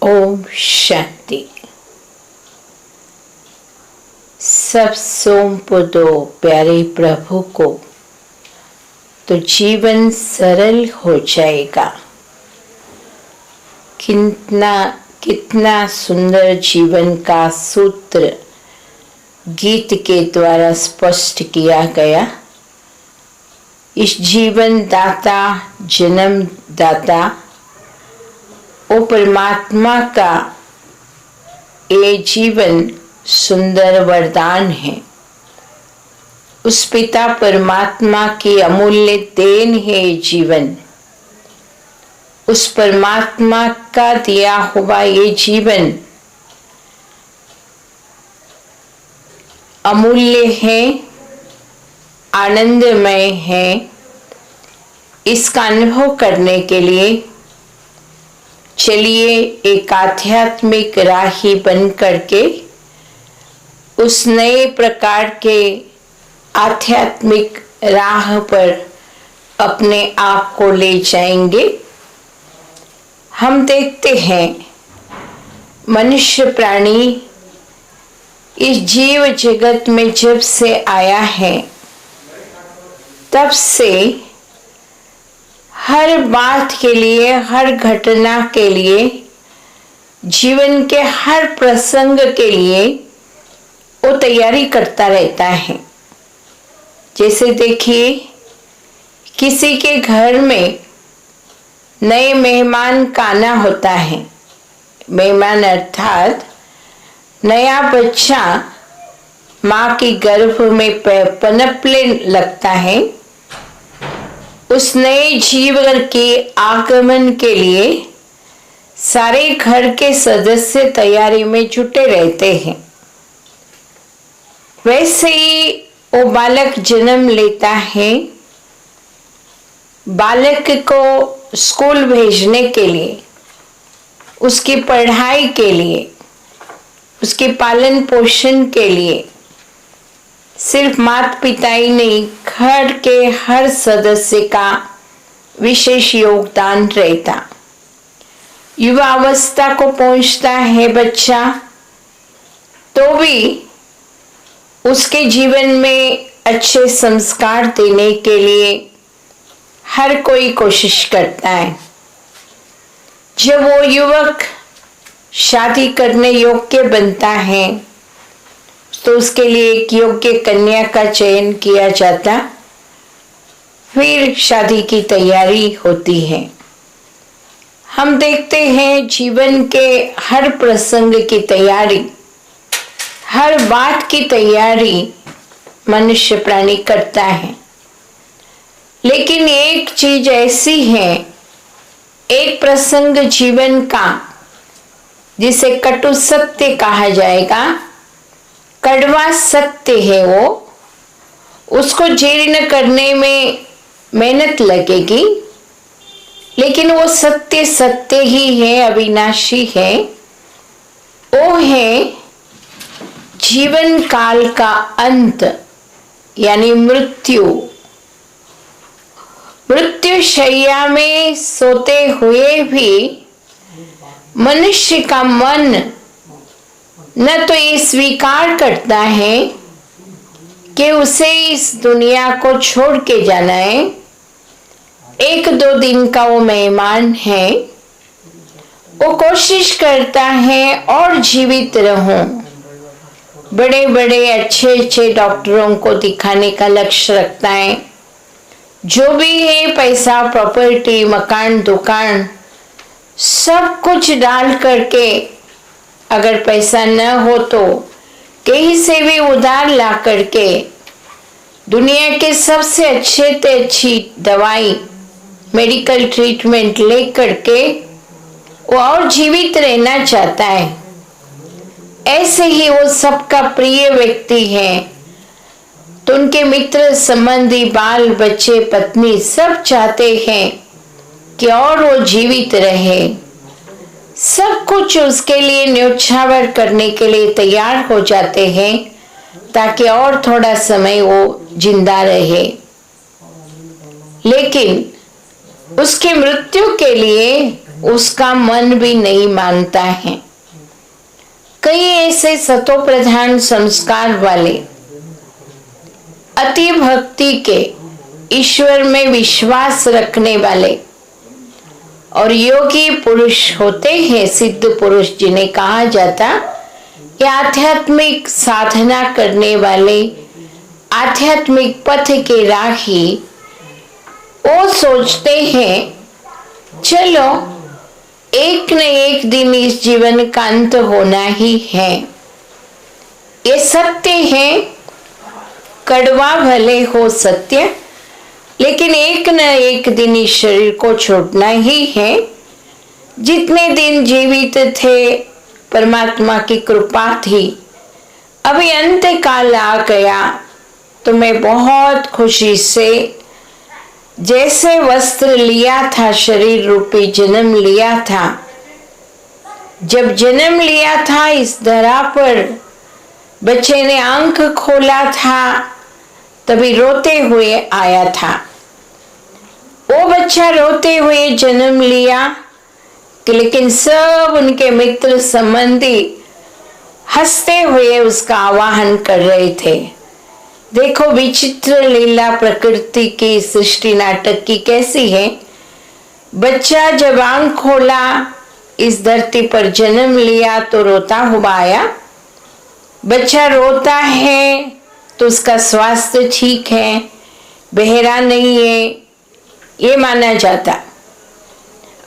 ओम शांति। सब सोमपुदो प्यारे प्रभु को तो जीवन सरल हो जाएगा। कितना सुंदर जीवन का सूत्र गीत के द्वारा स्पष्ट किया गया। इस जीवन दाता, जन्म दाता, ओ परमात्मा का ये जीवन सुंदर वरदान है। उस पिता परमात्मा की अमूल्य देन है ये जीवन। उस परमात्मा का दिया हुआ ये जीवन अमूल्य है, आनंदमय है। इसका अनुभव करने के लिए चलिए एक आध्यात्मिक राही बन करके उस नए प्रकार के आध्यात्मिक राह पर अपने आप को ले जाएंगे। हम देखते हैं मनुष्य प्राणी इस जीव जगत में जब से आया है तब से हर बात के लिए, हर घटना के लिए, जीवन के हर प्रसंग के लिए वो तैयारी करता रहता है। जैसे देखिए किसी के घर में नए मेहमान का आना होता है। मेहमान अर्थात नया बच्चा माँ के गर्भ में पनपने लगता है। उस नए जीवन के आगमन के लिए सारे घर के सदस्य तैयारी में जुटे रहते हैं। वैसे ही वो बालक जन्म लेता है। बालक को स्कूल भेजने के लिए, उसकी पढ़ाई के लिए, उसके पालन पोषण के लिए सिर्फ माता पिता ही नहीं, घर के हर सदस्य का विशेष योगदान रहता। युवा अवस्था को पहुंचता है बच्चा तो भी उसके जीवन में अच्छे संस्कार देने के लिए हर कोई कोशिश करता है। जब वो युवक शादी करने योग्य बनता है तो उसके लिए एक योग्य कन्या का चयन किया जाता, फिर शादी की तैयारी होती है। हम देखते हैं जीवन के हर प्रसंग की तैयारी, हर बात की तैयारी मनुष्य प्राणी करता है। लेकिन एक चीज ऐसी है, एक प्रसंग जीवन का जिसे कटु सत्य कहा जाएगा, कड़वा सत्य है, वो उसको जीर्ण करने में मेहनत लगेगी, लेकिन वो सत्य सत्य ही है, अविनाशी है। वो है जीवन काल का अंत, यानी मृत्यु। मृत्यु शैया में सोते हुए भी मनुष्य का मन न तो ये स्वीकार करता है कि उसे इस दुनिया को छोड़ के जाना है, एक दो दिन का वो मेहमान है। वो कोशिश करता है और जीवित रहूं, बड़े बड़े अच्छे डॉक्टरों को दिखाने का लक्ष्य रखता है। जो भी है पैसा, प्रॉपर्टी, मकान, दुकान, सब कुछ डाल करके, अगर पैसा न हो तो कहीं से भी उधार ला करके दुनिया के सबसे अच्छे से अच्छी दवाई, मेडिकल ट्रीटमेंट ले करके वो और जीवित रहना चाहता है। ऐसे ही वो सबका प्रिय व्यक्ति है तो उनके मित्र, संबंधी, बाल बच्चे, पत्नी सब चाहते हैं कि और वो जीवित रहे। सब कुछ उसके लिए न्योछावर करने के लिए तैयार हो जाते हैं ताकि और थोड़ा समय वो जिंदा रहे। लेकिन उसके मृत्यु के लिए उसका मन भी नहीं मानता है। कई ऐसे सतो प्रधान संस्कार वाले, अति भक्ति के, ईश्वर में विश्वास रखने वाले और योगी पुरुष होते हैं, सिद्ध पुरुष जिन्हें कहा जाता, ये आध्यात्मिक साधना करने वाले, आध्यात्मिक पथ के राही, वो सोचते हैं चलो एक न एक दिन इस जीवन का अंत होना ही है। ये सत्य है, कड़वा भले हो सत्य, लेकिन एक न एक दिन इस शरीर को छोड़ना ही है। जितने दिन जीवित थे परमात्मा की कृपा थी, अभी अंत काल आ गया तो मैं बहुत खुशी से, जैसे वस्त्र लिया था, शरीर रूपी जन्म लिया था, जब जन्म लिया था इस धरा पर, बच्चे ने आंख खोला था तभी रोते हुए आया था। वो बच्चा रोते हुए जन्म लिया कि लेकिन सब उनके मित्र संबंधी हंसते हुए उसका आवाहन कर रहे थे। देखो विचित्र लीला प्रकृति की, सृष्टि नाटक की कैसी है। बच्चा जब आंख खोला, इस धरती पर जन्म लिया तो रोता हुआ आया। बच्चा रोता है तो उसका स्वास्थ्य ठीक है, बहरा नहीं है, ये माना जाता।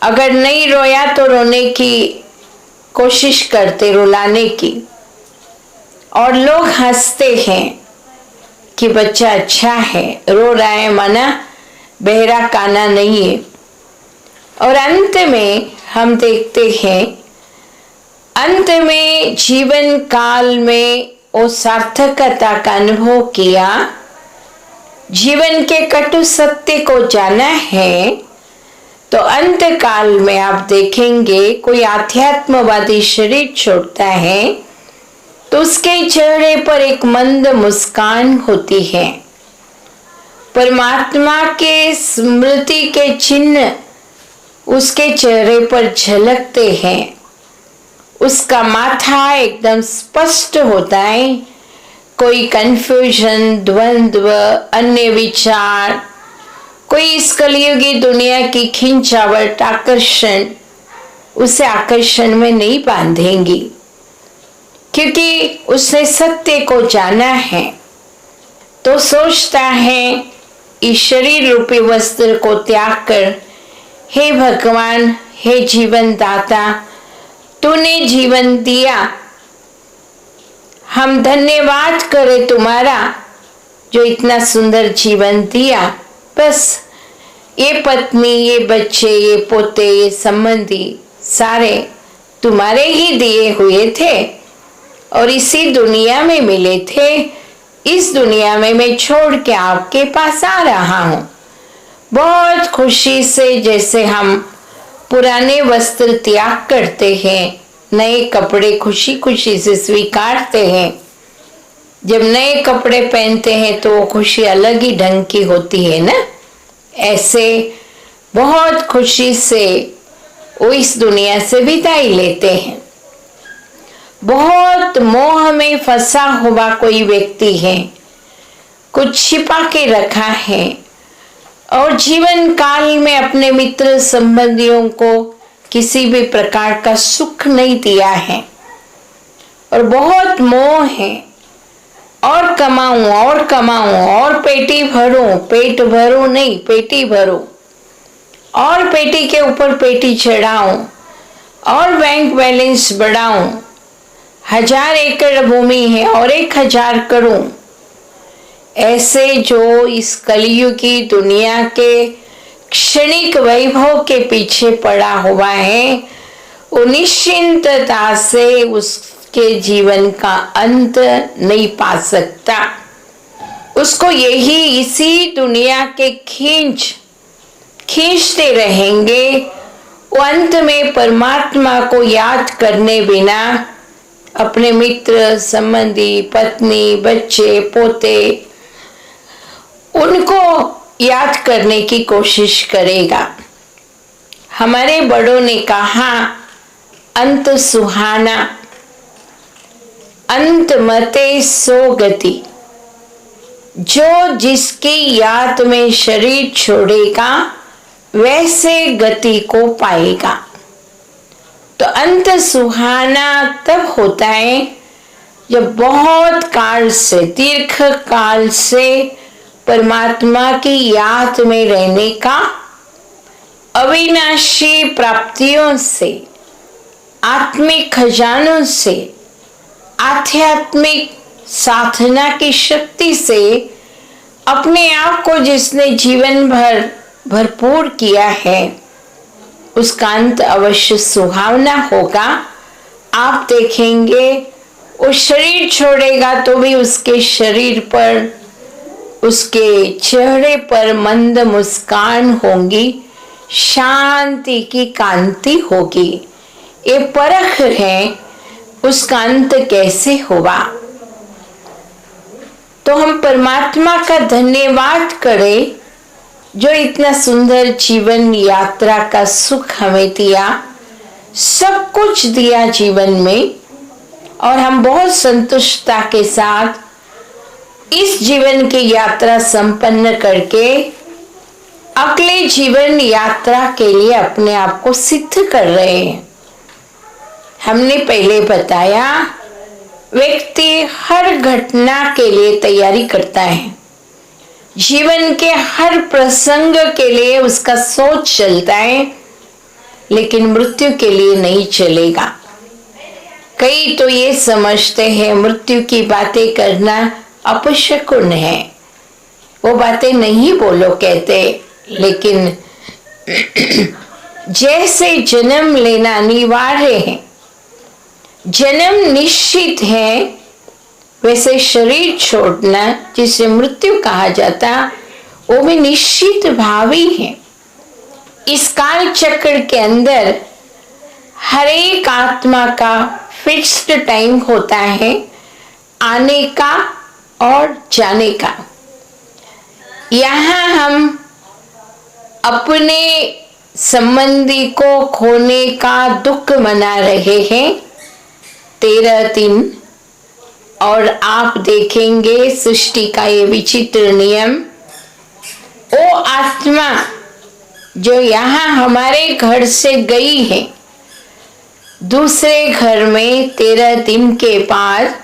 अगर नहीं रोया तो रोने की कोशिश करते, रुलाने की, और लोग हंसते हैं कि बच्चा अच्छा है, रो रहा है, माना बहरा काना नहीं है। और अंत में हम देखते हैं, अंत में जीवन काल में वो सार्थकता का अनुभव किया, जीवन के कटु सत्य को जाना है, तो अंत काल में आप देखेंगे कोई आध्यात्मवादी शरीर छोड़ता है तो उसके चेहरे पर एक मंद मुस्कान होती है। परमात्मा के स्मृति के चिन्ह उसके चेहरे पर झलकते हैं। उसका माथा एकदम स्पष्ट होता है, कोई कंफ्यूजन, द्वंद्व, अन्य विचार, कोई इस कलियुगी दुनिया की खिंचावट, आकर्षण उसे आकर्षण में नहीं बांधेंगी, क्योंकि उसने सत्य को जाना है। तो सोचता है इस शरीर रूपी वस्त्र को त्याग कर, हे भगवान, हे जीवन दाता, तूने जीवन दिया, हम धन्यवाद करें तुम्हारा जो इतना सुंदर जीवन दिया। बस ये पत्नी, ये बच्चे, ये पोते, ये संबंधी सारे तुम्हारे ही दिए हुए थे और इसी दुनिया में मिले थे। इस दुनिया में मैं छोड़ के आपके पास आ रहा हूँ बहुत खुशी से। जैसे हम पुराने वस्त्र त्याग करते हैं, नए कपड़े खुशी खुशी से स्वीकारते हैं। जब नए कपड़े पहनते हैं तो वो खुशी अलग ही ढंग की होती है ना। ऐसे बहुत खुशी से वो इस दुनिया से विदाई लेते हैं। बहुत मोह में फंसा हुआ कोई व्यक्ति है, कुछ छिपा के रखा है और जीवन काल में अपने मित्र संबंधियों को किसी भी प्रकार का सुख नहीं दिया है और बहुत मोह है, और कमाऊं और कमाऊं और पेटी भरूं, पेट भरूं नहीं पेटी भरूं, और पेटी के ऊपर पेटी चढ़ाऊं और बैंक बैलेंस बढ़ाऊं, 1000 एकड़ भूमि है और 1000 करूं। ऐसे जो इस कलियुगी दुनिया के क्षणिक वैभव के पीछे पड़ा हुआ है, वो निश्चिंतता से उसके जीवन का अंत नहीं पा सकता। उसको यही इसी दुनिया के खींचते रहेंगे। वो अंत में परमात्मा को याद करने बिना अपने मित्र संबंधी, पत्नी, बच्चे, पोते, उनको याद करने की कोशिश करेगा। हमारे बड़ों ने कहा, अंत सुहाना, अंत मते सो गति। जो जिसकी याद में शरीर छोड़ेगा वैसे गति को पाएगा। तो अंत सुहाना तब होता है जब बहुत काल से, दीर्घ काल से परमात्मा की याद में रहने का, अविनाशी प्राप्तियों से, आत्मिक खजानों से, आध्यात्मिक साधना की शक्ति से अपने आप को जिसने जीवन भर भरपूर किया है, उसका अंत अवश्य सुहावना होगा। आप देखेंगे वो शरीर छोड़ेगा तो भी उसके शरीर पर, उसके चेहरे पर मंद मुस्कान होगी, शांति की कांति होगी। ये परख है उसका अंत कैसे होगा। तो हम परमात्मा का धन्यवाद करें जो इतना सुंदर जीवन यात्रा का सुख हमें दिया, सब कुछ दिया जीवन में, और हम बहुत संतुष्टता के साथ इस जीवन की यात्रा संपन्न करके अगले जीवन यात्रा के लिए अपने आप को सिद्ध कर रहे हैं। हमने पहले बताया, व्यक्ति हर घटना के लिए तैयारी करता है, जीवन के हर प्रसंग के लिए उसका सोच चलता है, लेकिन मृत्यु के लिए नहीं चलेगा। कई तो ये समझते हैं मृत्यु की बातें करना अपशकुन है, वो बातें नहीं बोलो कहते, लेकिन जैसे जन्म लेना अनिवार्य है, जन्म निश्चित है, वैसे शरीर छोड़ना जिसे मृत्यु कहा जाता वो भी निश्चित भावी है। इस काल चक्र के अंदर हर एक आत्मा का फिक्स्ड टाइम होता है आने का और जाने का। यहाँ हम अपने संबंधी को खोने का दुख मना रहे हैं 13 दिन, और आप देखेंगे सृष्टि का ये विचित्र नियम, वो आत्मा जो यहाँ हमारे घर से गई है, दूसरे घर में 13 दिन के बाद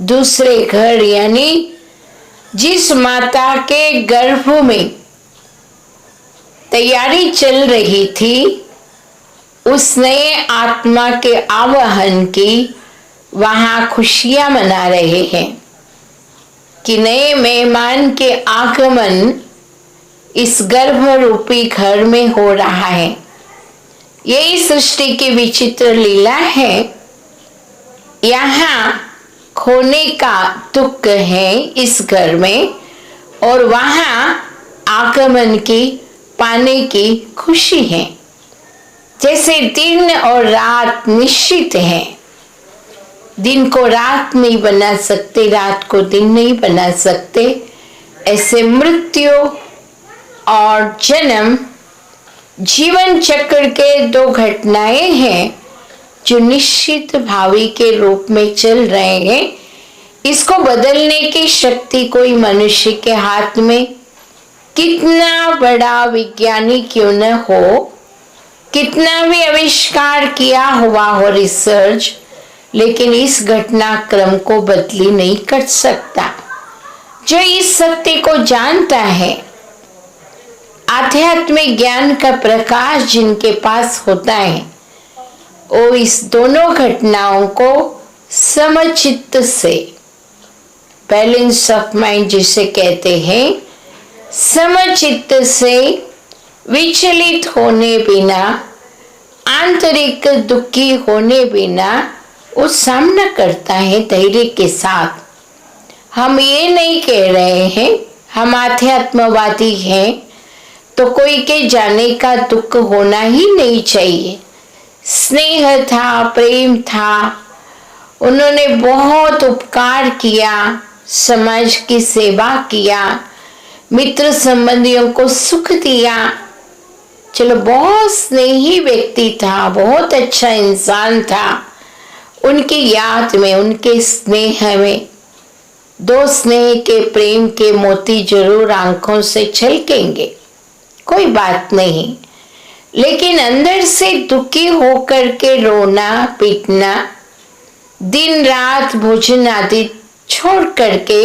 दूसरे घर, यानी जिस माता के गर्भ में तैयारी चल रही थी, उस नए आत्मा के आवाहन की वहां खुशियां मना रहे हैं कि नए मेहमान के आगमन इस गर्भ रूपी घर में हो रहा है। यही सृष्टि की विचित्र लीला है। यहाँ खोने का दुख है इस घर में, और वहां आगमन की, पाने की खुशी है। जैसे दिन और रात निश्चित है, दिन को रात नहीं बना सकते, रात को दिन नहीं बना सकते, ऐसे मृत्यु और जन्म जीवन चक्र के दो घटनाएं हैं जो निश्चित भावी के रूप में चल रहे हैं। इसको बदलने की शक्ति कोई मनुष्य के हाथ में, कितना बड़ा विज्ञानी क्यों न हो, कितना भी आविष्कार किया हुआ हो रिसर्च, लेकिन इस घटनाक्रम को बदली नहीं कर सकता। जो इस सत्य को जानता है, आध्यात्मिक ज्ञान का प्रकाश जिनके पास होता है, वो इस दोनों घटनाओं को समचित्त से, बैलेंस ऑफ माइंड जिसे कहते हैं, समचित्त से विचलित होने बिना, आंतरिक दुखी होने बिना वो सामना करता है धैर्य के साथ। हम ये नहीं कह रहे हैं हम आध्यात्मवादी हैं तो कोई के जाने का दुख होना ही नहीं चाहिए। स्नेह था, प्रेम था, उन्होंने बहुत उपकार किया, समाज की सेवा किया, मित्र संबंधियों को सुख दिया, चलो बहुत स्नेही व्यक्ति था, बहुत अच्छा इंसान था, उनकी याद में, उनके स्नेह में दो स्नेह के प्रेम के मोती जरूर आंखों से छलकेंगे, कोई बात नहीं। लेकिन अंदर से दुखी होकर के रोना पीटना, दिन रात भोजन आदि छोड़ करके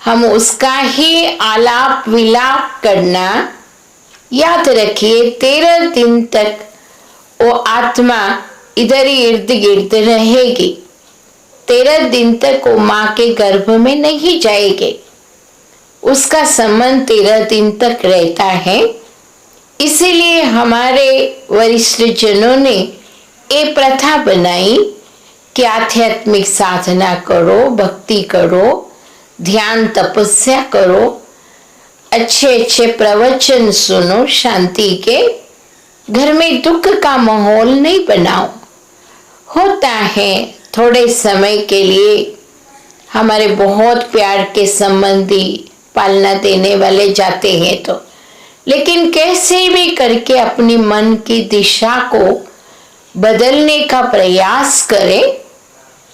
हम उसका ही आलाप विलाप करना, याद रखिए 13 दिन तक वो आत्मा इधर ही इर्द गिर्द रहेगी। 13 दिन तक वो माँ के गर्भ में नहीं जाएगी, उसका संबंध 13 दिन तक रहता है। इसीलिए हमारे वरिष्ठ जनों ने ये प्रथा बनाई कि आध्यात्मिक साधना करो, भक्ति करो, ध्यान तपस्या करो, अच्छे अच्छे प्रवचन सुनो, शांति के, घर में दुख का माहौल नहीं बनाओ। होता है थोड़े समय के लिए हमारे बहुत प्यार के संबंधी पालना देने वाले जाते हैं तो, लेकिन कैसे भी करके अपनी मन की दिशा को बदलने का प्रयास करें।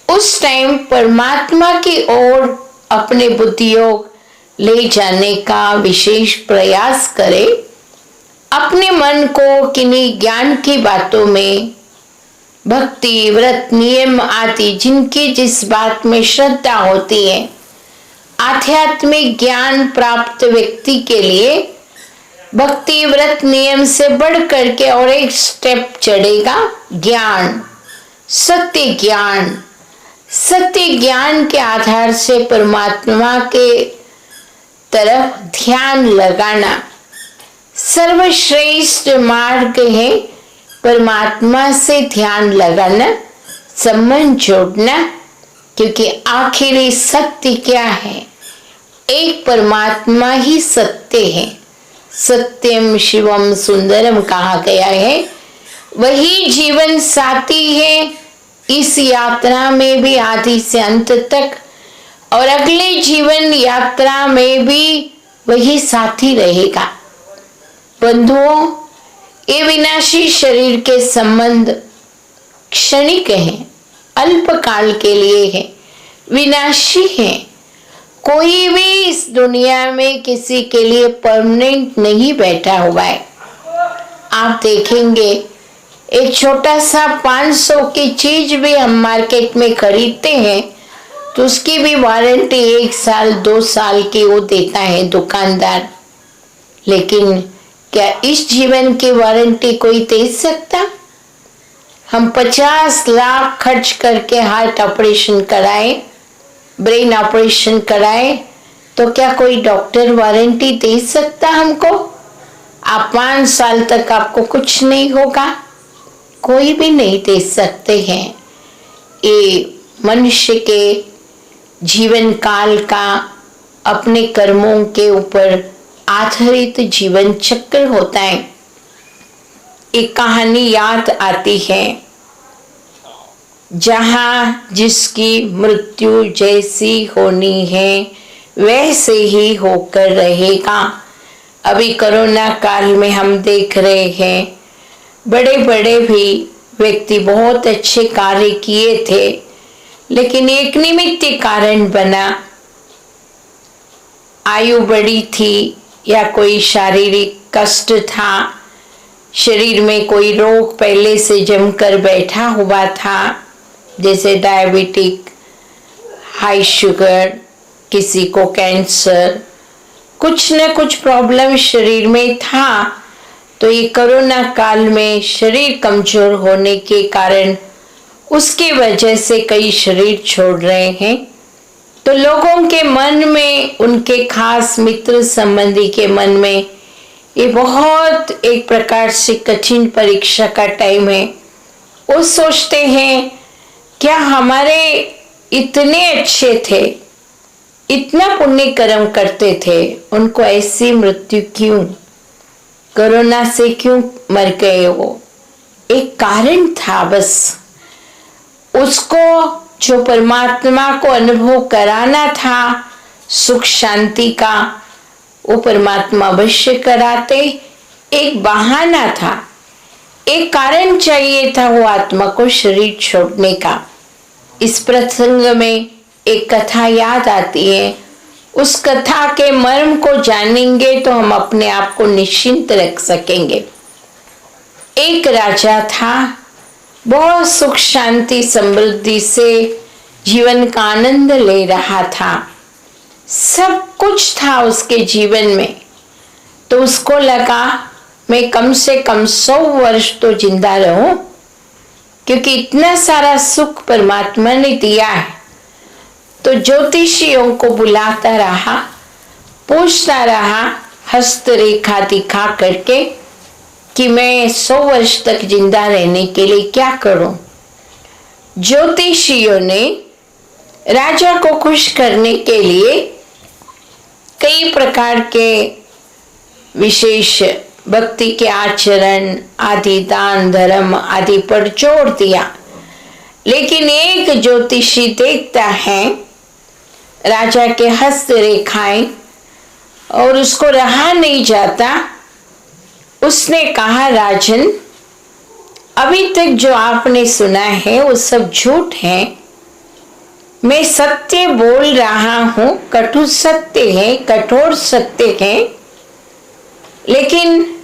उस टाइम परमात्मा की ओर अपने बुद्धियोग ले जाने का विशेष प्रयास करें। अपने मन को किन्हीं ज्ञान की बातों में, भक्ति व्रत नियम आदि जिनकी जिस बात में श्रद्धा होती है, आध्यात्मिक ज्ञान प्राप्त व्यक्ति के लिए भक्ति व्रत नियम से बढ़ करके और एक स्टेप चढ़ेगा ज्ञान, सत्य ज्ञान। सत्य ज्ञान के आधार से परमात्मा के तरफ ध्यान लगाना सर्वश्रेष्ठ मार्ग है। परमात्मा से ध्यान लगाना, संबंध जोड़ना, क्योंकि आखिरी सत्य क्या है? एक परमात्मा ही सत्य है। सत्यम शिवम सुंदरम कहा गया है, वही जीवन साथी है इस यात्रा में भी आदि से अंत तक, और अगले जीवन यात्रा में भी वही साथी रहेगा। बंधुओं, ये विनाशी शरीर के संबंध क्षणिक हैं, अल्पकाल के लिए है, विनाशी है। कोई भी इस दुनिया में किसी के लिए परमानेंट नहीं बैठा हुआ है। आप देखेंगे एक छोटा सा 500 की चीज भी हम मार्केट में खरीदते हैं तो उसकी भी वारंटी 1 साल 2 साल की वो देता है दुकानदार। लेकिन क्या इस जीवन की वारंटी कोई दे सकता? हम 50 लाख खर्च करके हार्ट ऑपरेशन कराए, ब्रेन ऑपरेशन कराए, तो क्या कोई डॉक्टर वारंटी दे सकता हमको? आप 5 साल तक आपको कुछ नहीं होगा? कोई भी नहीं दे सकते हैं। ये मनुष्य के जीवन काल का अपने कर्मों के ऊपर आधारित जीवन चक्र होता है। एक कहानी याद आती है, जहाँ जिसकी मृत्यु जैसी होनी है वैसे ही होकर रहेगा। अभी कोरोना काल में हम देख रहे हैं बड़े बड़े भी व्यक्ति बहुत अच्छे कार्य किए थे, लेकिन एक निमित्त कारण बना, आयु बड़ी थी या कोई शारीरिक कष्ट था, शरीर में कोई रोग पहले से जमकर बैठा हुआ था, जैसे डायबिटिक, हाई शुगर, किसी को कैंसर, कुछ न कुछ प्रॉब्लम शरीर में था। तो ये कोरोना काल में शरीर कमजोर होने के कारण उसकी वजह से कई शरीर छोड़ रहे हैं। तो लोगों के मन में, उनके खास मित्र संबंधी के मन में ये बहुत एक प्रकार से कठिन परीक्षा का टाइम है। वो सोचते हैं क्या हमारे इतने अच्छे थे, इतना पुण्य कर्म करते थे, उनको ऐसी मृत्यु क्यों, कोरोना से क्यों मर गए? वो एक कारण था बस, उसको जो परमात्मा को अनुभव कराना था सुख शांति का, वो परमात्मा अवश्य कराते। एक बहाना था, एक कारण चाहिए था वो आत्मा को शरीर छोड़ने का। इस प्रसंग में एक कथा याद आती है। उस कथा के मर्म को जानेंगे तो हम अपने आप को निश्चिंत रख सकेंगे। एक राजा था, बहुत सुख शांति समृद्धि से जीवन का आनंद ले रहा था, सब कुछ था उसके जीवन में। तो उसको लगा मैं कम से कम 100 वर्ष तो जिंदा रहूं, क्योंकि इतना सारा सुख परमात्मा ने दिया है। तो ज्योतिषियों को बुलाता रहा, पूछता रहा हस्तरेखा दिखा करके कि मैं 100 वर्ष तक जिंदा रहने के लिए क्या करूं। ज्योतिषियों ने राजा को खुश करने के लिए कई प्रकार के विशेष भक्ति के आचरण आदि, दान धर्म आदि पर जोर दिया। लेकिन एक ज्योतिषी देखता है राजा के हस्त रेखाएं और उसको रहा नहीं जाता। उसने कहा, राजन, अभी तक जो आपने सुना है वो सब झूठ है। मैं सत्य बोल रहा हूं, कटु सत्य है, कठोर सत्य है, लेकिन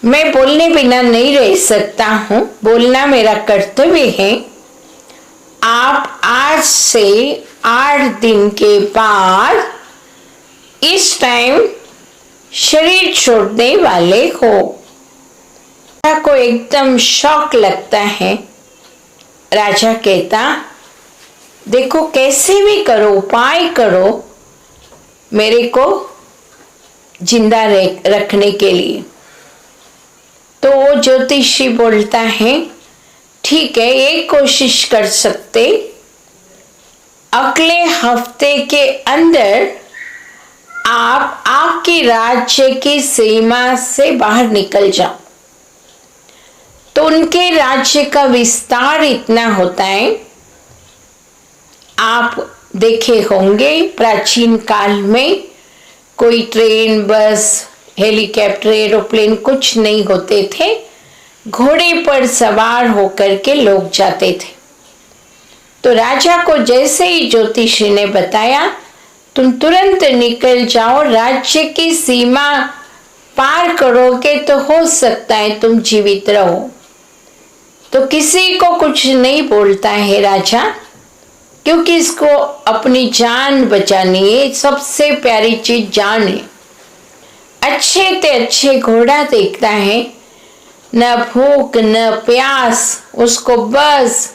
मैं बोलने बिना नहीं रह सकता हूं, बोलना मेरा कर्तव्य है। आप आज से 8 दिन के बाद इस टाइम शरीर छोड़ने वाले हो। राजा को एकदम शौक लगता है। राजा कहता, देखो कैसे भी करो, उपाय करो मेरे को जिंदा रखने के लिए। तो वो ज्योतिषी बोलता है, ठीक है, एक कोशिश कर सकते, अगले हफ्ते के अंदर आप आपके राज्य की सीमा से बाहर निकल जाओ। तो उनके राज्य का विस्तार इतना होता है, आप देखे होंगे प्राचीन काल में कोई ट्रेन, बस, हेलीकॉप्टर, एरोप्लेन कुछ नहीं होते थे। घोड़े पर सवार होकर के लोग जाते थे। तो राजा को जैसे ही ज्योतिषी ने बताया, तुम तुरंत निकल जाओ, राज्य की सीमा पार करोगे तो हो सकता है तुम जीवित रहो। तो किसी को कुछ नहीं बोलता है राजा, क्योंकि इसको अपनी जान बचानी है, सबसे प्यारी चीज जान है। अच्छे ते अच्छे घोड़ा देखता है, न भूख न प्यास, उसको बस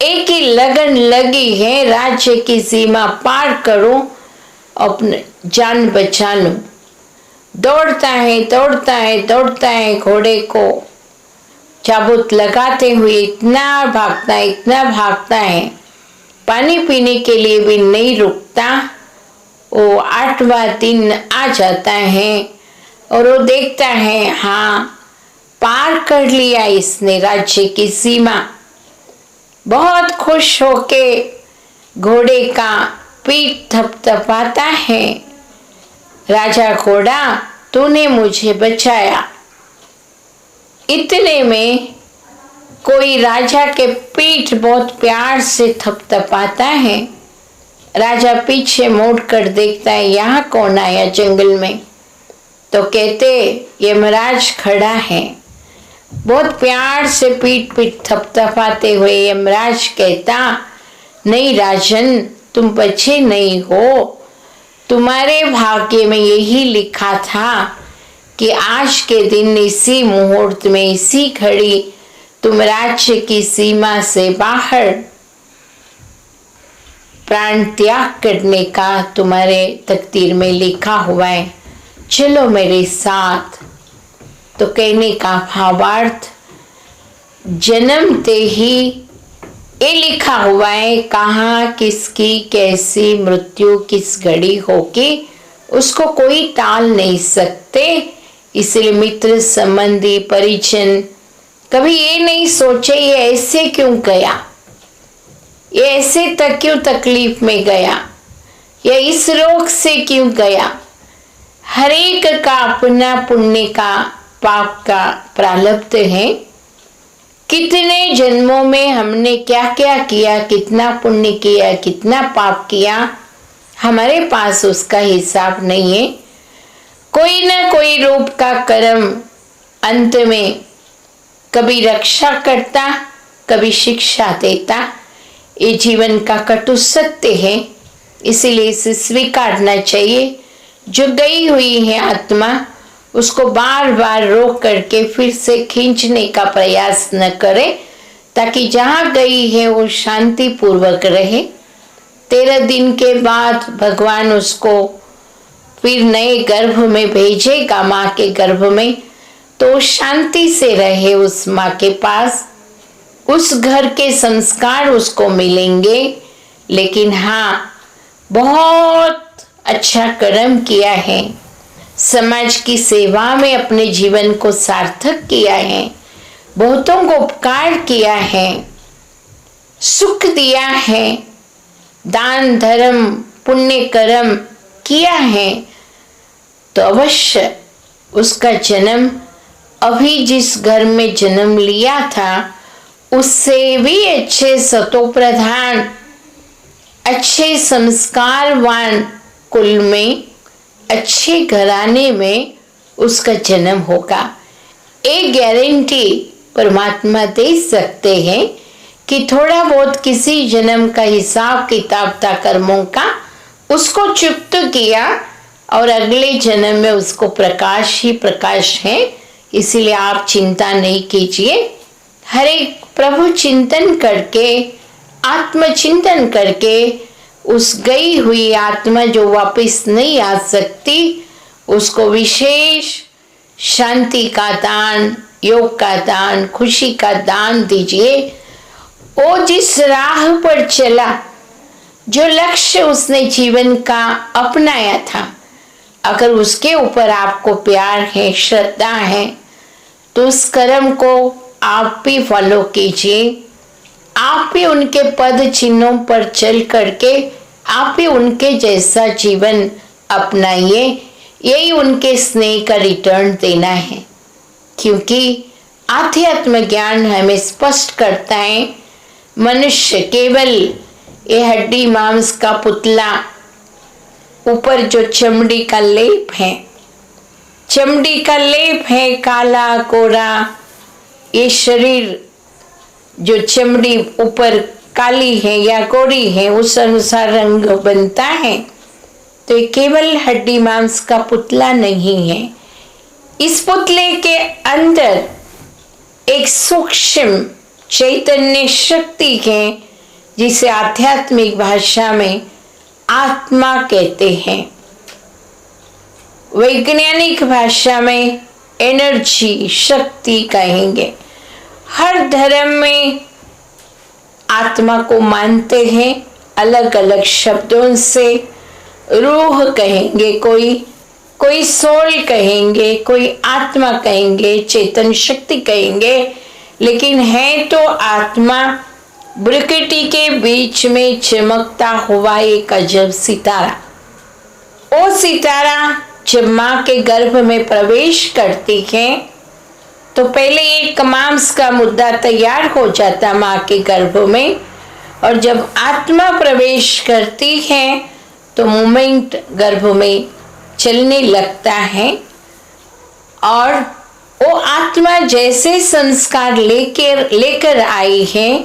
एक ही लगन लगी है, राज्य की सीमा पार करो, अपने जान बचा लो। दौड़ता है दौड़ता है दौड़ता है, घोड़े को चाबुक लगाते हुए इतना भागता है, पानी पीने के लिए भी नहीं रुकता। वो 8वां दिन आ जाता है और वो देखता है, हाँ, पार कर लिया इसने राज्य की सीमा। बहुत खुश होके घोड़े का पीठ थपथपाता है, राजा घोड़ा, तूने मुझे बचाया। इतने में कोई राजा के पीठ बहुत प्यार से थपथपाता है। राजा पीछे मुड़कर देखता है, यहाँ कौन आया जंगल में। तो कहते, यमराज खड़ा है। बहुत प्यार से पीठ थपथपाते हुए यमराज कहता, नहीं राजन, तुम बचे नहीं हो, तुम्हारे भाग्य में यही लिखा था कि आज के दिन इसी मुहूर्त में, इसी घड़ी तुम राज्य की सीमा से बाहर प्राण त्याग करने का तुम्हारे तकदीर में लिखा हुआ है, चलो मेरे साथ। तो कहने का भावार्थ, जन्मते ही ये लिखा हुआ है, कहाँ किसकी कैसी मृत्यु किस घड़ी होगी, उसको कोई टाल नहीं सकते। इसलिए मित्र, संबंधी, परिजन कभी ये नहीं सोचे ये ऐसे क्यों गया, ये ऐसे तक क्यों तकलीफ में गया, या इस रोग से क्यों गया। हर एक का अपना पुण्य का पाप का प्रारब्ध है। कितने जन्मों में हमने क्या क्या किया, कितना पुण्य किया, कितना पाप किया, हमारे पास उसका हिसाब नहीं है। कोई ना कोई रूप का कर्म अंत में कभी रक्षा करता, कभी शिक्षा देता। ये जीवन का कटु सत्य है, इसीलिए इसे स्वीकारना चाहिए। जो गई हुई है आत्मा, उसको बार बार रोक करके फिर से खींचने का प्रयास न करे, ताकि जहाँ गई है वो शांति पूर्वक रहे। 13 दिन के बाद भगवान उसको फिर नए गर्भ में भेजेगा, माँ के गर्भ में, तो शांति से रहे उस माँ के पास। उस घर के संस्कार उसको मिलेंगे। लेकिन हाँ, बहुत अच्छा कर्म किया है, समाज की सेवा में अपने जीवन को सार्थक किया है, बहुतों को उपकार किया है, सुख दिया है, दान धर्म पुण्य कर्म किया है, तो अवश्य उसका जन्म अभी जिस घर में जन्म लिया था उससे भी अच्छे सतोप्रधान, अच्छे संस्कारवान कुल में, अच्छे घराने में उसका जन्म होगा। एक गारंटी परमात्मा दे सकते हैं कि थोड़ा बहुत किसी जन्म का हिसाब किताब था कर्मों का, उसको चुप्त किया और अगले जन्म में उसको प्रकाश ही प्रकाश है। इसीलिए आप चिंता नहीं कीजिए। हर एक प्रभु चिंतन करके, आत्मचिंतन करके, उस गई हुई आत्मा जो वापस नहीं आ सकती, उसको विशेष शांति का दान, योग का दान, खुशी का दान दीजिए। वो जिस राह पर चला, जो लक्ष्य उसने जीवन का अपनाया था, अगर उसके ऊपर आपको प्यार है, श्रद्धा है, तो उस कर्म को आप भी फॉलो कीजिए। आप भी उनके पद चिन्हों पर चल करके आप भी उनके जैसा जीवन अपनाइए। यही उनके स्नेह का रिटर्न देना है, क्योंकि आध्यात्म ज्ञान हमें स्पष्ट करता है मनुष्य केवल ये हड्डी मांस का पुतला, ऊपर जो चमड़ी का लेप है, चमड़ी का लेप है, काला कोरा, ये शरीर जो चमड़ी ऊपर काली है या कोरी है उस अनुसार रंग बनता है। तो ये केवल हड्डी मांस का पुतला नहीं है। इस पुतले के अंदर एक सूक्ष्म चैतन्य शक्ति है, जिसे आध्यात्मिक भाषा में आत्मा कहते हैं, वैज्ञानिक भाषा में एनर्जी, शक्ति कहेंगे। हर धर्म में आत्मा को मानते हैं अलग अलग शब्दों से। रूह कहेंगे, कोई सोल कहेंगे, कोई आत्मा कहेंगे, चेतन शक्ति कहेंगे, लेकिन है तो आत्मा प्रकृति के बीच में चमकता हुआ एक अजब सितारा। वो सितारा जब माँ के गर्भ में प्रवेश करती है तो पहले एक मांस का मुद्दा तैयार हो जाता माँ के गर्भ में, और जब आत्मा प्रवेश करती है तो मूवमेंट गर्भ में चलने लगता है। और वो आत्मा जैसे संस्कार लेकर आई है,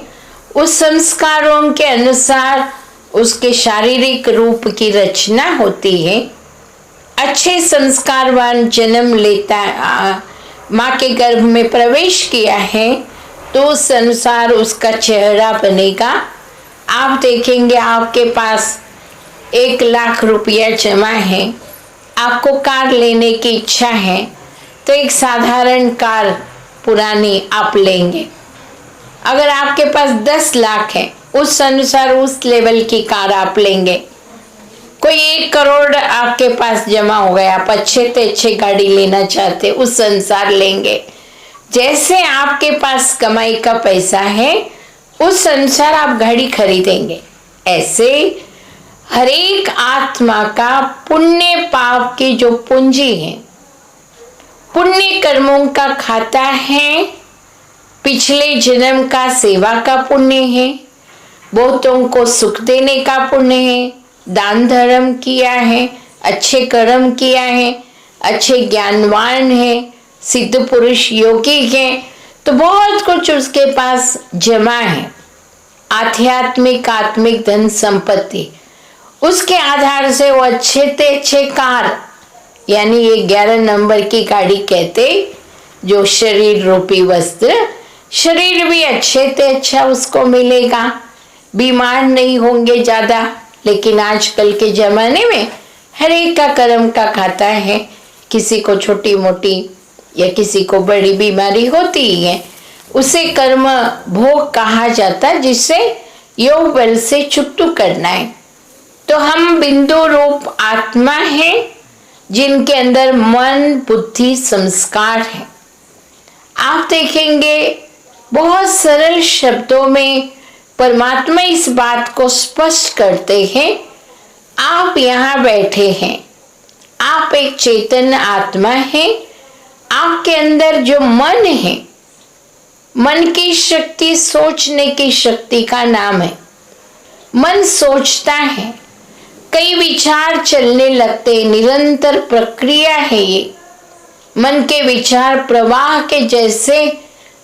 उस संस्कारों के अनुसार उसके शारीरिक रूप की रचना होती है। अच्छे संस्कारवान जन्म लेता है, माँ के गर्भ में प्रवेश किया है, तो उस अनुसार उसका चेहरा बनेगा। आप देखेंगे आपके पास 1 लाख रुपया जमा है, आपको कार लेने की इच्छा है, तो एक साधारण कार पुरानी आप लेंगे। अगर आपके पास 10 लाख है, उस अनुसार उस लेवल की कार आप लेंगे। कोई 1 करोड़ आपके पास जमा हो गया, आप अच्छे से अच्छे गाड़ी लेना चाहते, उस अनुसार लेंगे। जैसे आपके पास कमाई का पैसा है, उस अनुसार आप गाड़ी खरीदेंगे। ऐसे हर एक आत्मा का पुण्य पाप की जो पूंजी है, पुण्य कर्मों का खाता है, पिछले जन्म का सेवा का पुण्य है, बहुतों को सुख देने का पुण्य है, दान धर्म किया है, अच्छे कर्म किया है, अच्छे ज्ञानवान है, सिद्ध पुरुष योगी है, तो बहुत कुछ उसके पास जमा है, आध्यात्मिक आत्मिक धन संपत्ति। उसके आधार से वो अच्छे से अच्छे कार, यानी ये 11 नंबर की गाड़ी कहते, जो शरीर रूपी वस्त्र, शरीर भी अच्छे से अच्छा उसको मिलेगा, बीमार नहीं होंगे ज्यादा। लेकिन आजकल के जमाने में हर एक का कर्म का खाता है, किसी को छोटी मोटी या किसी को बड़ी बीमारी होती ही है, उसे कर्म भोग कहा जाता, जिससे योग बल से छुट्टू करना है। तो हम बिंदु रूप आत्मा है, जिनके अंदर मन बुद्धि संस्कार है। आप देखेंगे बहुत सरल शब्दों में परमात्मा इस बात को स्पष्ट करते हैं। आप यहाँ बैठे हैं, आप एक चैतन्य आत्मा है, आपके अंदर जो मन है, मन की शक्ति सोचने की शक्ति का नाम है। मन सोचता है, कई विचार चलने लगते, निरंतर प्रक्रिया है ये। मन के विचार प्रवाह के जैसे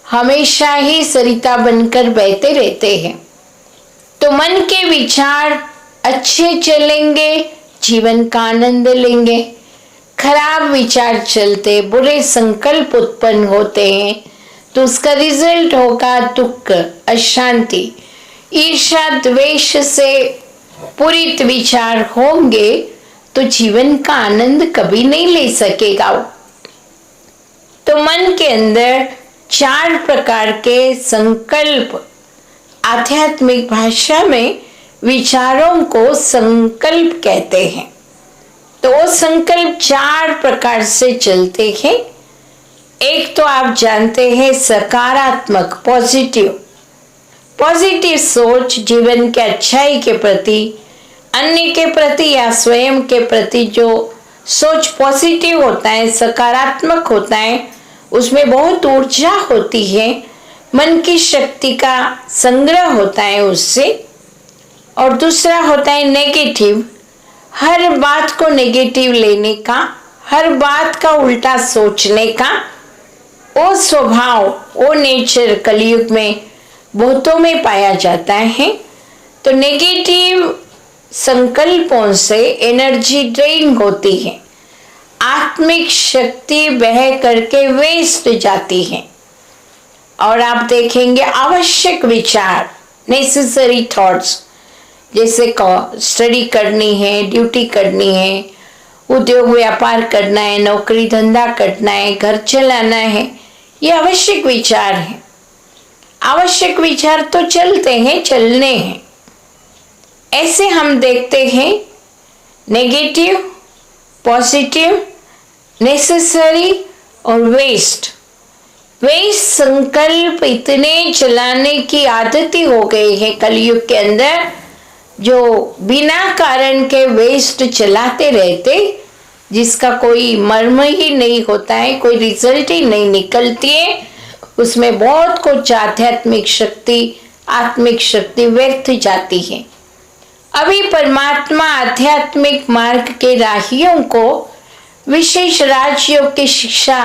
हमेशा ही सरिता बनकर बहते रहते हैं। तो मन के विचार अच्छे चलेंगे, जीवन का आनंद लेंगे। खराब विचार चलते, बुरे संकल्प उत्पन्न होते हैं, तो उसका रिजल्ट होगा दुख, अशांति, ईर्ष्या द्वेष से पूरित विचार होंगे, तो जीवन का आनंद कभी नहीं ले सकेगा। तो मन के अंदर 4 प्रकार के संकल्प, आध्यात्मिक भाषा में विचारों को संकल्प कहते हैं। तो वो संकल्प 4 प्रकार से चलते हैं। एक तो आप जानते हैं सकारात्मक, पॉजिटिव सोच, जीवन के अच्छाई के प्रति, अन्य के प्रति या स्वयं के प्रति जो सोच पॉजिटिव होता है, सकारात्मक होता है, उसमें बहुत ऊर्जा होती है, मन की शक्ति का संग्रह होता है उससे। और दूसरा होता है नेगेटिव, हर बात को नेगेटिव लेने का, हर बात का उल्टा सोचने का, वो स्वभाव, वो नेचर कलयुग में बहुतों में पाया जाता है। तो नेगेटिव संकल्पों से एनर्जी ड्रेन होती है, आत्मिक शक्ति बह करके वेस्ट जाती है। और आप देखेंगे आवश्यक विचार, नेसेसरी थॉट्स, जैसे स्टडी करनी है, ड्यूटी करनी है, उद्योग व्यापार करना है, नौकरी धंधा करना है, घर चलाना है, ये आवश्यक विचार है। आवश्यक विचार तो चलते हैं, चलने हैं। ऐसे हम देखते हैं नेगेटिव, पॉजिटिव, नेसेसरी और वेस्ट संकल्प इतने चलाने की आदत ही हो गई है कलयुग के अंदर, जो बिना कारण के वेस्ट चलाते रहते, जिसका कोई मर्म ही नहीं होता है, कोई रिजल्ट ही नहीं निकलती है, उसमें बहुत कुछ आध्यात्मिक शक्ति, आत्मिक शक्ति व्यर्थ जाती है। अभी परमात्मा आध्यात्मिक मार्ग के राहियों को विशेष राजयोग की शिक्षा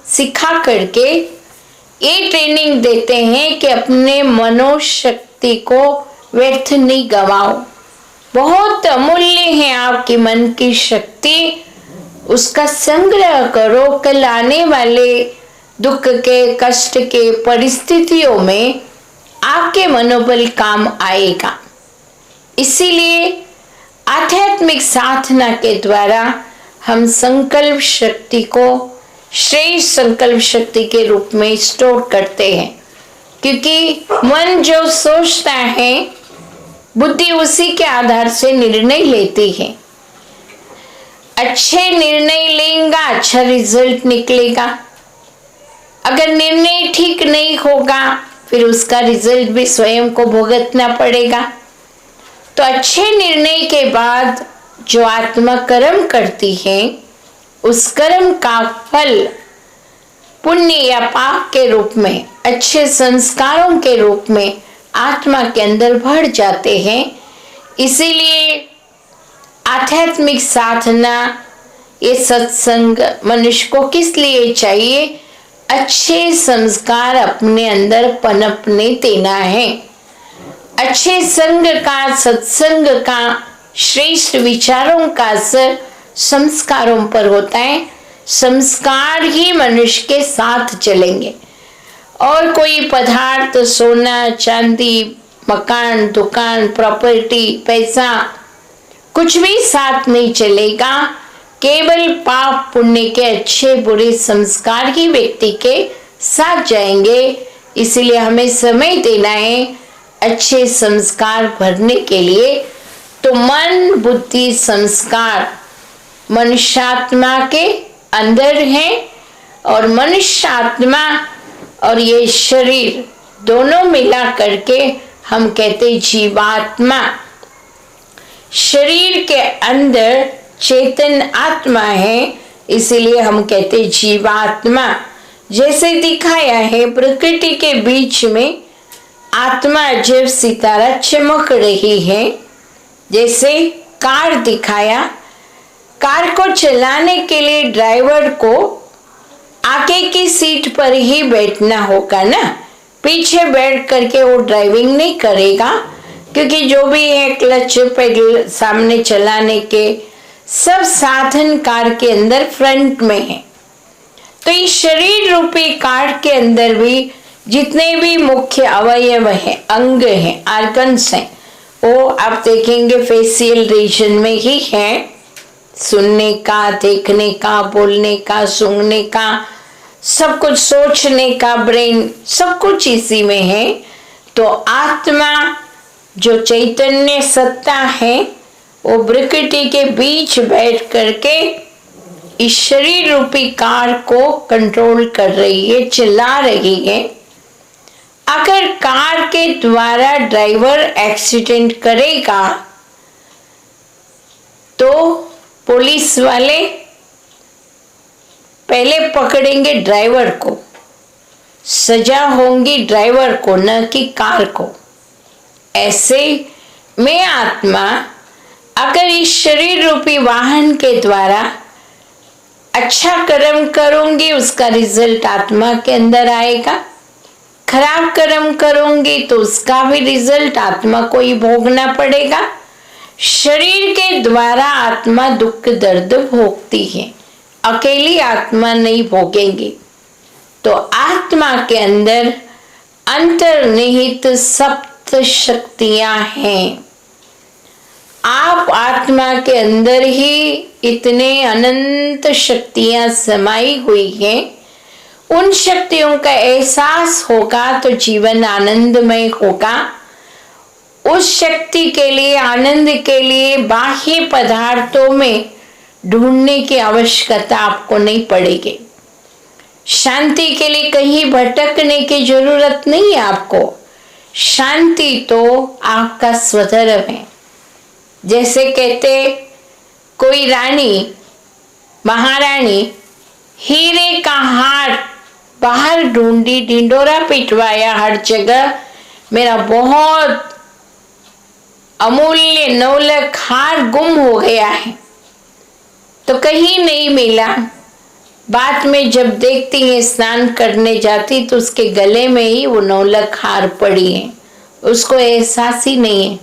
सिखा करके ये ट्रेनिंग देते हैं कि अपने मनोशक्ति को व्यर्थ नहीं गवाओ। बहुत अमूल्य है आपकी मन की शक्ति, उसका संग्रह करो, कल आने वाले दुख के, कष्ट के परिस्थितियों में आपके मनोबल काम आएगा। इसीलिए आध्यात्मिक साधना के द्वारा हम संकल्प शक्ति को श्रेष्ठ संकल्प शक्ति के रूप में स्टोर करते हैं, क्योंकि मन जो सोचता है, बुद्धि उसी के आधार से निर्णय लेती है। अच्छे निर्णय लेगा, अच्छा रिजल्ट निकलेगा। अगर निर्णय ठीक नहीं होगा, फिर उसका रिजल्ट भी स्वयं को भुगतना पड़ेगा। तो अच्छे निर्णय के बाद जो आत्मा कर्म करती है, उस कर्म का फल पुण्य या पाप के रूप में, अच्छे संस्कारों के रूप में आत्मा के अंदर भर जाते हैं। इसीलिए आध्यात्मिक साधना, ये सत्संग मनुष्य को किस लिए चाहिए? अच्छे संस्कार अपने अंदर पनपने देना है। अच्छे संग का, सत्संग का, श्रेष्ठ विचारों का असर संस्कारों पर होता है। संस्कार ही मनुष्य के साथ चलेंगे और कोई पदार्थ, सोना चांदी, मकान, दुकान, प्रॉपर्टी, पैसा, कुछ भी साथ नहीं चलेगा। केवल पाप पुण्य के अच्छे बुरे संस्कार ही व्यक्ति के साथ जाएंगे। इसलिए हमें समय देना है अच्छे संस्कार भरने के लिए। तो मन, बुद्धि, संस्कार मनुष्यात्मा के अंदर है और मनुष्य आत्मा और ये शरीर दोनों मिला करके हम कहते जीवात्मा। शरीर के अंदर चेतन आत्मा है, इसीलिए हम कहते जीवात्मा। जैसे दिखाया है प्रकृति के बीच में आत्मा जब सितारा चमक रही है, जैसे कार दिखाया, कार को चलाने के लिए ड्राइवर को आगे की सीट पर ही बैठना होगा ना, पीछे बैठ करके वो ड्राइविंग नहीं करेगा, क्योंकि जो भी है क्लच, पेडल, सामने चलाने के सब साधन कार के अंदर फ्रंट में है। तो इस शरीर रूपी कार के अंदर भी जितने भी मुख्य अवयव हैं, अंग हैं, आर्गन्स हैं, वो आप देखेंगे फेशियल रीजन में ही है। सुनने का, देखने का, बोलने का, सूंघने का, सब कुछ, सोचने का, ब्रेन, सब कुछ इसी में है। तो आत्मा जो चैतन्य सत्ता है, वो प्रकृति के बीच बैठ करके इस शरीर रूपी कार को कंट्रोल कर रही है, चला रही है। अगर कार के द्वारा ड्राइवर एक्सीडेंट करेगा तो पुलिस वाले पहले पकड़ेंगे ड्राइवर को, सजा होंगी ड्राइवर को, न कि कार को। ऐसे में आत्मा अगर इस शरीर रूपी वाहन के द्वारा अच्छा कर्म करूंगी, उसका रिजल्ट आत्मा के अंदर आएगा। खराब कर्म करूंगी तो उसका भी रिजल्ट आत्मा को ही भोगना पड़ेगा। शरीर के द्वारा आत्मा दुख दर्द भोगती है, अकेली आत्मा नहीं भोगेंगी। तो आत्मा के अंदर अंतर्निहित सप्त शक्तियां हैं। आप आत्मा के अंदर ही इतने अनंत शक्तियां समाई हुई हैं। उन शक्तियों का एहसास होगा तो जीवन आनंदमय होगा। उस शक्ति के लिए, आनंद के लिए बाह्य पदार्थों में ढूंढने की आवश्यकता आपको नहीं पड़ेगी। शांति के लिए कहीं भटकने की जरूरत नहीं है आपको। शांति तो आपका स्वधर्म है। जैसे कहते कोई रानी, महारानी हीरे का हार बाहर ढूंढी, ढिंडोरा पिटवाया हर जगह, मेरा बहुत अमूल्य नौलख हार गुम हो गया है, तो कहीं नहीं मिला। बाद में जब देखती है, स्नान करने जाती तो उसके गले में ही वो नौलख हार पड़ी है, उसको एहसास ही नहीं है।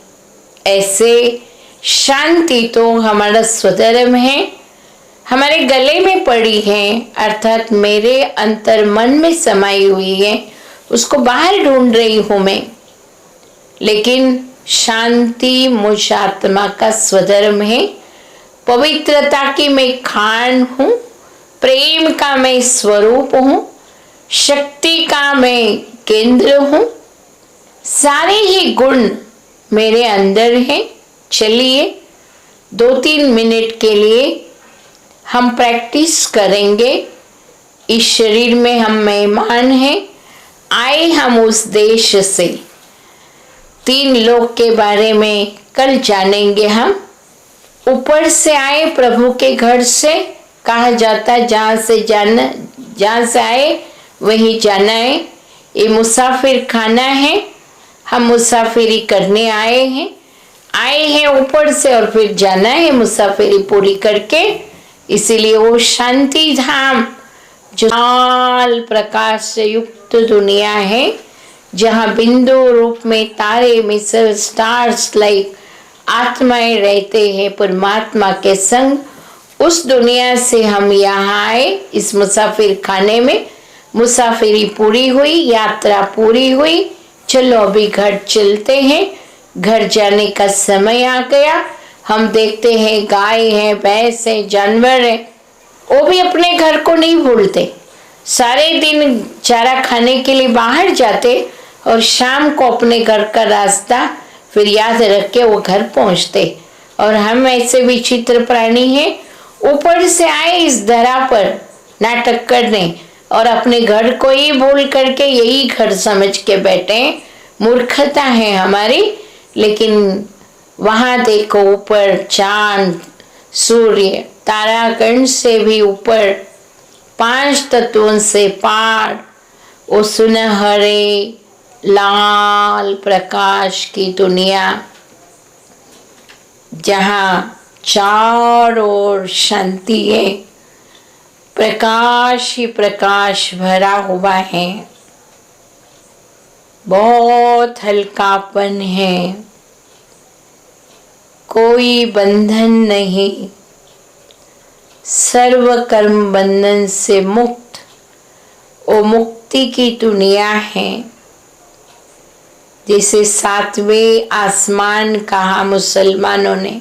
ऐसे शांति तो हमारा स्वधर्म है, हमारे गले में पड़ी है, अर्थात मेरे अंतर मन में समाई हुई है, उसको बाहर ढूंढ रही हूं मैं। लेकिन शांति मुझ आत्मा का स्वधर्म है। पवित्रता की मैं खान हूं, प्रेम का मैं स्वरूप हूं, शक्ति का मैं केंद्र हूं, सारे ही गुण मेरे अंदर हैं। चलिए 2-3 मिनट के लिए हम प्रैक्टिस करेंगे। इस शरीर में हम मेहमान हैं, आए हम उस देश से, तीन लोक के बारे में कल जानेंगे हम। ऊपर से आए प्रभु के घर से, कहा जाता है जहाँ से आए वहीं जाना है। ये मुसाफिर खाना है, हम मुसाफिरी करने आए हैं ऊपर से और फिर जाना है मुसाफिरी पूरी करके। इसीलिए वो शांति धाम जो लाल प्रकाश से युक्त दुनिया है, जहाँ बिंदु रूप में तारे मिसल स्टार्स लाइक आत्माएं रहते हैं परमात्मा के संग, उस दुनिया से हम यहाँ आए इस मुसाफिर खाने में। मुसाफिरी पूरी हुई, यात्रा पूरी हुई, चलो अभी घर चलते हैं। घर जाने का समय आ गया। हम देखते हैं गाय है, भैंस है, जानवर है, वो भी अपने घर को नहीं भूलते। सारे दिन चारा खाने के लिए बाहर जाते और शाम को अपने घर का रास्ता फिर याद रख के वो घर पहुंचते। और हम ऐसे विचित्र प्राणी हैं, ऊपर से आए इस धरा पर नाटक करने और अपने घर को ही भूल करके यही घर समझ के बैठे। मूर्खता है हमारी। लेकिन वहां देखो ऊपर चांद, सूर्य, तारागण से भी ऊपर, पांच तत्वों से पार वो सुनहरे लाल प्रकाश की दुनिया, जहाँ चारों ओर शांति है, प्रकाश ही प्रकाश भरा हुआ है, बहुत हल्कापन है, कोई बंधन नहीं, सर्व कर्म बंधन से मुक्त, वो मुक्ति की दुनिया है। जिसे सातवें आसमान कहा मुसलमानों ने,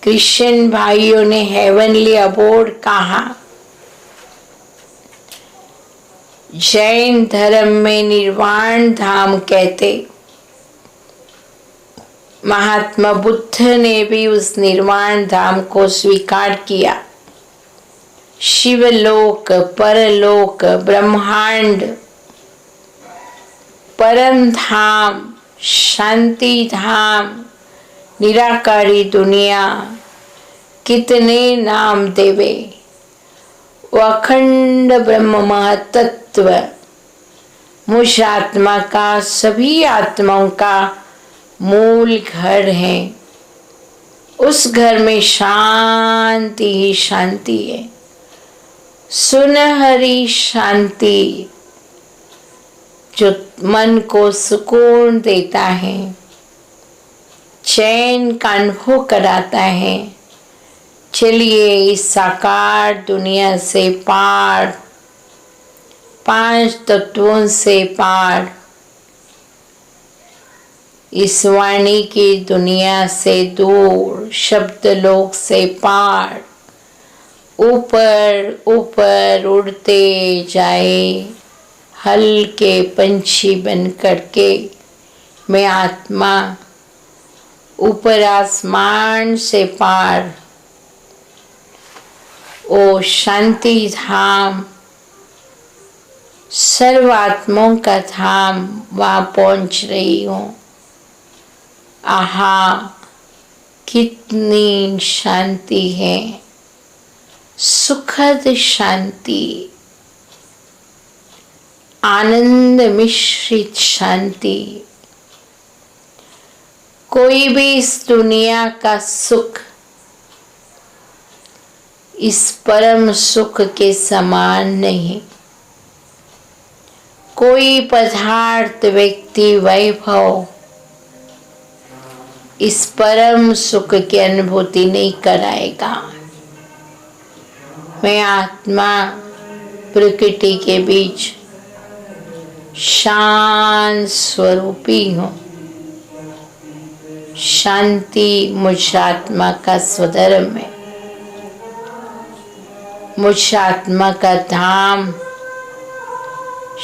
क्रिश्चियन भाइयों ने हेवनली अबोर्ड कहा, जैन धर्म में निर्वाण धाम कहते। महात्मा बुद्ध ने भी उस निर्वाण धाम को स्वीकार किया। शिवलोक, परलोक, ब्रह्मांड, परम धाम, शांति धाम, निराकारी दुनिया, कितने नाम देवे। वो अखंड ब्रह्म महतत्व मुझ आत्मा का, सभी आत्माओं का मूल घर है। उस घर में शांति ही शांति है, सुनहरी शांति जो मन को सुकून देता है, चैन का अनुभव कराता है। चलिए इस साकार दुनिया से पार, पांच तत्वों से पार, इस वाणी की दुनिया से दूर, शब्द लोक से पार, ऊपर ऊपर उड़ते जाए हल्के पंछी बन करके। मैं आत्मा ऊपर आसमान से पार, ओ शांति धाम, सर्व आत्माओं का धाम, वहां पहुंच रही हूं। आहा, कितनी शांति है, सुखद शांति, आनंद मिश्रित शांति। कोई भी इस दुनिया का सुख इस परम सुख के समान नहीं। कोई पदार्थ, व्यक्ति, वैभव इस परम सुख की अनुभूति नहीं कराएगा। मैं आत्मा प्रकृति के बीच शांत स्वरूपी हूँ। शांति मुझ आत्मा का स्वधर्म है, मुझ आत्मा का धाम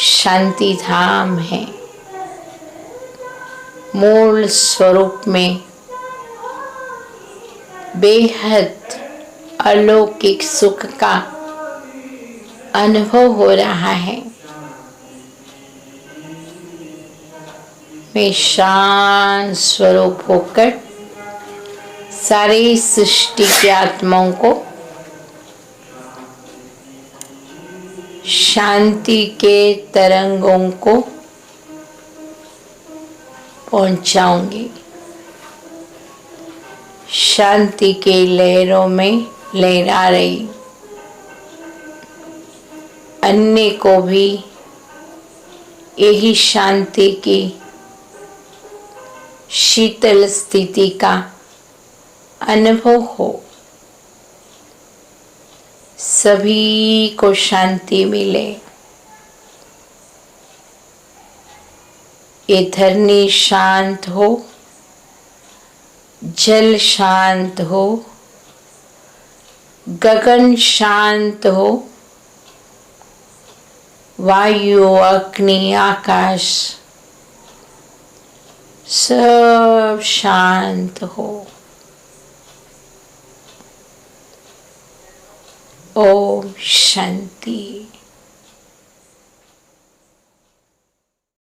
शांति धाम है। मूल स्वरूप में बेहद अलौकिक सुख का अनुभव हो रहा है। में शांत स्वरूप होकर सारी सृष्टि की आत्माओं को शांति के तरंगों को पहुंचाऊंगी। शांति के लहरों में लहरा रही अन्य को भी यही शांति की शीतल स्थिति का अनुभव हो। सभी को शांति मिले। ये धरनी शांत हो, जल शांत हो, गगन शांत हो, वायु अग्नि आकाश सब शांत हो। ओम शांति।